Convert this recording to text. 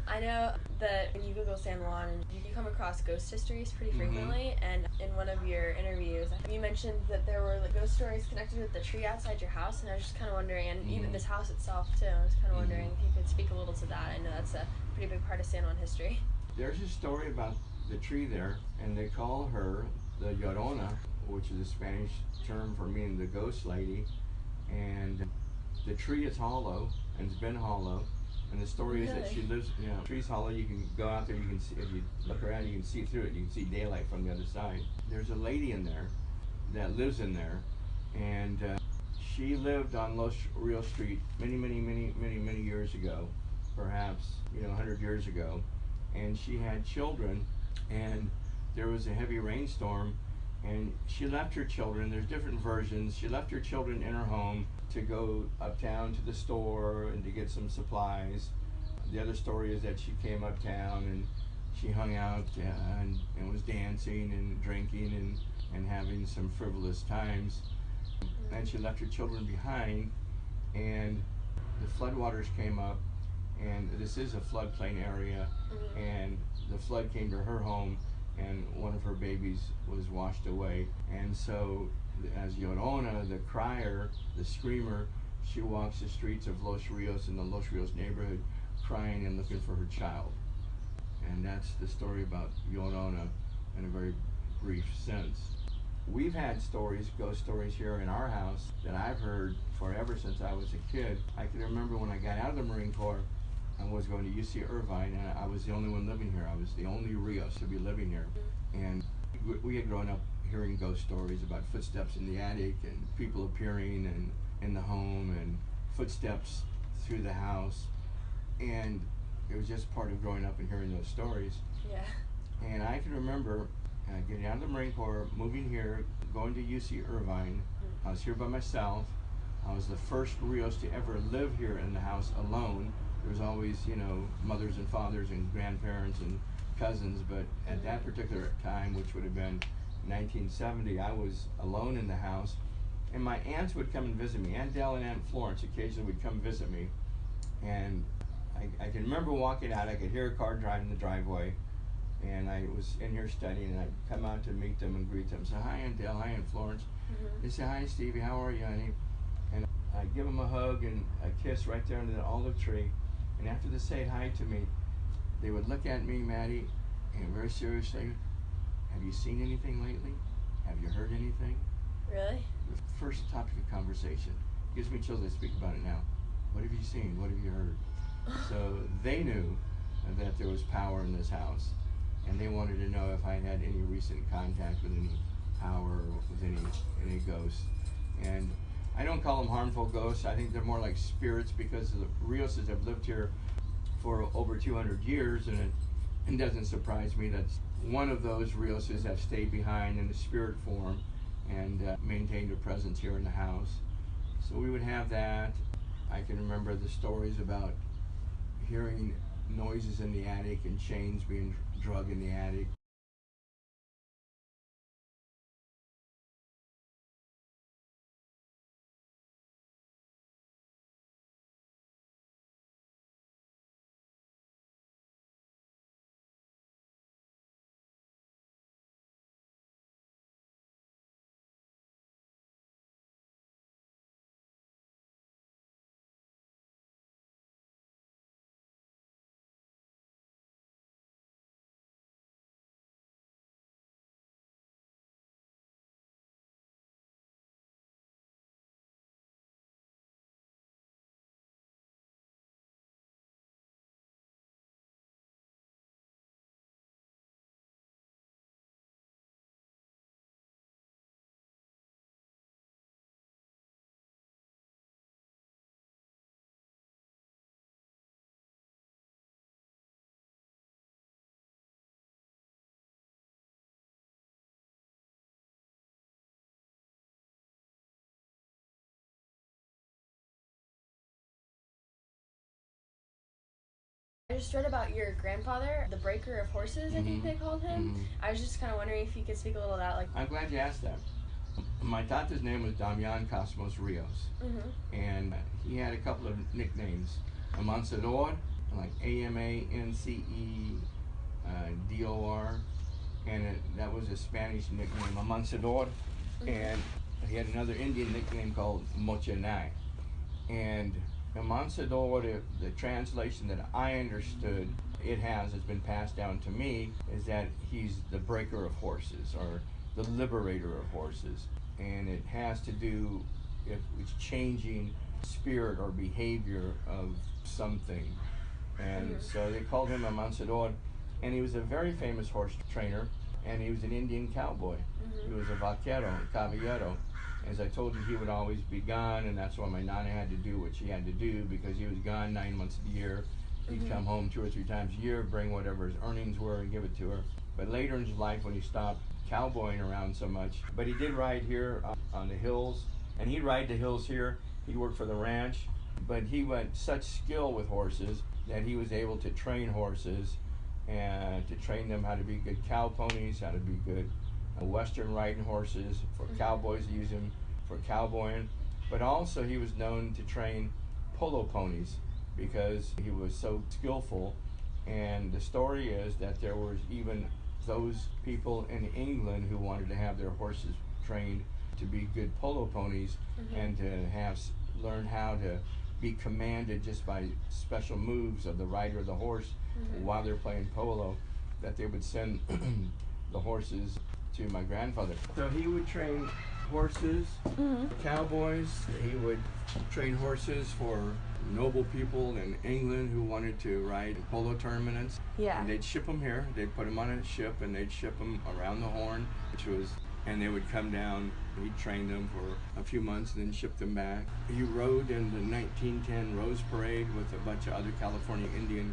I know that when you Google San Juan, you come across ghost histories pretty frequently, and in one of your interviews, you mentioned that there were like ghost stories connected with the tree outside your house, and I was just kind of wondering, and even this house itself too, I was kind of wondering if you could speak a little to that. I know that's a pretty big part of San Juan history. There's a story about the tree there, and they call her the Llorona, which is a Spanish term for meaning the ghost lady, and the tree is hollow, and it's been hollow. And the story is that she lives, the tree's hollow, you can go out there, you can see, if you look around, you can see through it, you can see daylight from the other side. There's a lady in there that lives in there, and she lived on Los Rios Street many years ago, perhaps, 100 years ago, and she had children, and there was a heavy rainstorm, and she left her children, there's different versions, she left her children in her home to go uptown to the store and to get some supplies. The other story is that she came uptown and she hung out and was dancing and drinking and having some frivolous times. And she left her children behind, and the floodwaters came up, and this is a floodplain area, and the flood came to her home, and one of her babies was washed away. And so as Llorona, the crier, the screamer, she walks the streets of Los Rios in the Los Rios neighborhood crying and looking for her child. And that's the story about Llorona in a very brief sense. We've had stories, ghost stories here in our house that I've heard forever since I was a kid. I can remember when I got out of the Marine Corps and was going to UC Irvine, and I was the only one living here. I was the only Rios to be living here. And we had grown up hearing ghost stories about footsteps in the attic and people appearing and in the home and footsteps through the house. And it was just part of growing up and hearing those stories. Yeah. And I can remember getting out of the Marine Corps, moving here, going to UC Irvine. I was here by myself. I was the first Rios to ever live here in the house alone. There was always, mothers and fathers and grandparents and cousins, but at that particular time, which would have been 1970, I was alone in the house, and my aunts would come and visit me. Aunt Dell and Aunt Florence occasionally would come visit me, and I can remember walking out. I could hear a car driving the driveway, and I was in here studying, and I'd come out to meet them and greet them. Say, hi, Aunt Dell, hi, Aunt Florence. They say, hi, Stevie, how are you, honey? And I'd give them a hug and a kiss right there under the olive tree, and after they say hi to me, they would look at me, Maddie, and very seriously, have you seen anything lately? Have you heard anything? Really? The first topic of conversation. Gives me chills, I speak about it now. What have you seen? What have you heard? So they knew that there was power in this house, and they wanted to know if I had any recent contact with any power or with any ghosts. And I don't call them harmful ghosts. I think they're more like spirits, because the Rioses have lived here for over 200 years, and it doesn't surprise me that one of those Rioses have stayed behind in the spirit form and maintained a presence here in the house. So we would have that. I can remember the stories about hearing noises in the attic and chains being drug in the attic. I just read about your grandfather, the breaker of horses, I think they called him. I was just kind of wondering if you could speak a little to that. I'm glad you asked that. My tata's name was Damian Cosmos Rios, and he had a couple of nicknames, Amansador, like AMANCE DOR, and that was a Spanish nickname, Amansador, and he had another Indian nickname called Mochenai. And Amansador, the translation that I understood it has been passed down to me, is that he's the breaker of horses, or the liberator of horses, and it has to do if it's changing spirit or behavior of something. And so they called him a Mansador, and he was a very famous horse trainer, and he was an Indian cowboy. He was a vaquero, caballero. As I told you, he would always be gone, and that's why my nana had to do what she had to do, because he was gone 9 months of the year. He'd come home 2 or 3 times a year, bring whatever his earnings were and give it to her. But later in his life, when he stopped cowboying around so much, but he did ride here on the hills, and he'd ride the hills here. He worked for the ranch, but he went such skill with horses that he was able to train horses and to train them how to be good cow ponies, how to be good Western riding horses. For cowboys, he used them for cowboying, but also he was known to train polo ponies because he was so skillful. And the story is that there was even those people in England who wanted to have their horses trained to be good polo ponies and to learn how to be commanded just by special moves of the rider of the horse while they're playing polo, that they would send the horses to my grandfather. So he would train horses, cowboys. He would train horses for noble people in England who wanted to ride polo tournaments. Yeah. And they'd ship them here. They'd put them on a ship and they'd ship them around the Horn, and they would come down. He'd train them for a few months and then ship them back. He rode in the 1910 Rose Parade with a bunch of other California Indian